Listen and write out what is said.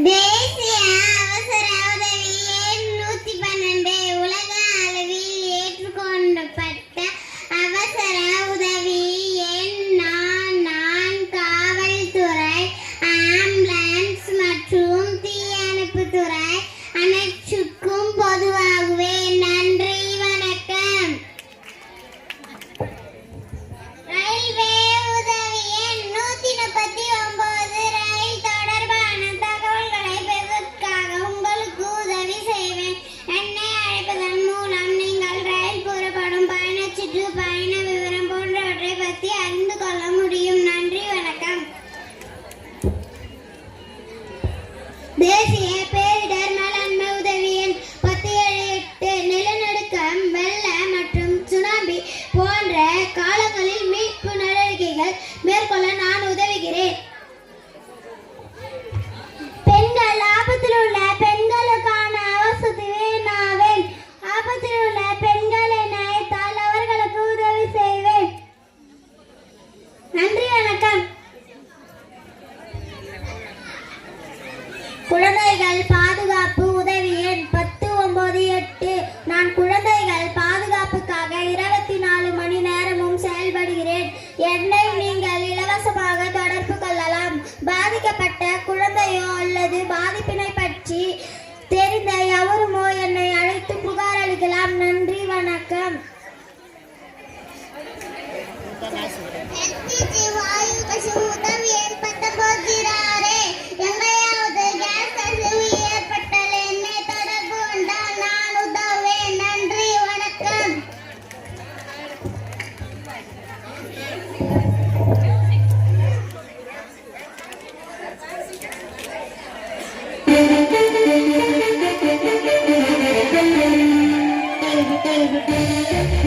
தேசிய அவசர உதவி எண் 112 உலக அளவில் ஏற்றுக்கொள்ளப்பட்ட அவசர உதவி எண். நான் காவல்துறை, ஆம்புலன்ஸ் மற்றும் தீயணைப்புத்துறை அனைத்துக்கும் பொதுவாகவே. நன்றி, வணக்கம். ரயில்வே உதவி எண் 139 ரயில் தொடர்பான தகவல்களை பெறுவதற்காக உங்களுக்கு உதவி செய்வேன். என்னை அழைப்பதன் மூலம் நீங்கள் ரயில் புறப்படும் பயணச்சீட்டு, பயண விவரம் போன்றவற்றை பற்றி அறிந்து கொள்ள முடியும். நன்றி, வணக்கம். தேசிய பேரிடர் மேலாண்மை உதவி எண் 1078 நிலநடுக்கம், வெள்ளம் மற்றும் சுனாமி போன்ற காலங்களில் மீட்பு நடவடிக்கைகள் மேற்கொள்ள நான் உதவுகிறேன். பெண்கள் ஆபத்தில் உள்ள பெண்களுக்கான அவசர நாவேன். ஆபத்தில் உள்ள பெண்கள் என அழைத்தால் அவர்களுக்கு உதவி செய்வேன். நன்றி, வணக்கம். குழந்தைகள் பாதுகாப்பு உதவி எண் 1098 நான் குழந்தைகள் பாதுகாப்புக்காக 24 மணி நேரமும் செயல்படுகிறேன். என்னை நீங்கள் இலவசமாக தொடர்பு கொள்ளலாம். பாதிக்கப்பட்ட குழந்தையோ அல்லது பாதிப்பினை பற்றி தெரிந்த எவருமோ என்னை அழைத்து புகார் அளிக்கலாம். நன்றி, வணக்கம். வாயு கசிவு உதவி எண் 1906 எங்கேயாவது கேஸ் கசிவு ஏற்பட்டால் என்னை தொடர்பு கொண்டால் நான் உதவுவேன். நன்றி, வணக்கம். Thank you.